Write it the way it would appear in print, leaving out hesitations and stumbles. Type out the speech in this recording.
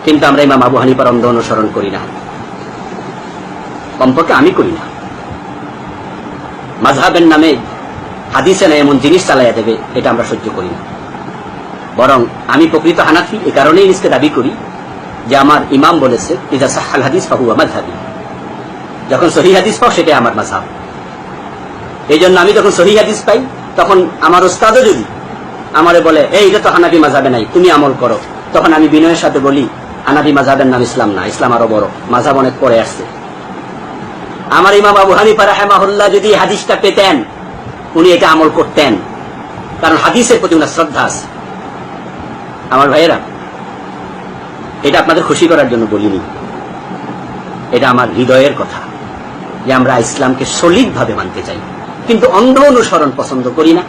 কিন্তু আমরা ইমাম আবু হানিফার অন্ধ অনুসরণ করি না, কমপক্ষে আমি করি না। মাযহাবের নামে হাদিসে না এমন জিনিস চালাইয়া দেবে, এটা আমরা সহ্য করি না। বরং আমি প্রকৃত হানাফি, এ কারণেই নিজকে দাবি করি যে আমার ইমাম বলেছে ইযা সাহহাল হাদিস ফাহুয়া মাযহাবি, যখন সহিহ হাদিস পাও সেটাই আমার মাযহাব। এই জন্য আমি যখন সহিহ হাদিস পাই, তখন আমার উস্তাদও যদি আমারে বলে এই এটা তো হানাফি মাযহাবে নাই, তুমি আমল করো, তখন আমি বিনয়ের সাথে বলি হানাফি মাযহাবের নাম ইসলাম না, ইসলাম আরো বড়, মাযহাব অনেক পরে আসছে। আমার ইমাম আবু হানিফা রাহিমাহুল্লাহ যদি হাদিসটা পেতেন, উনি এটা আমল করতেন, কারণ হাদিসের প্রতি উনার শ্রদ্ধা আছে। আমার ভাইয়েরা, এটা আপনাদের খুশি করার জন্য বলিনি, এটা আমার হৃদয়ের কথা যে আমরা ইসলামকে সলিড ভাবে মানতে চাই, কিন্তু অন্ধ অনুসরণ পছন্দ করি না।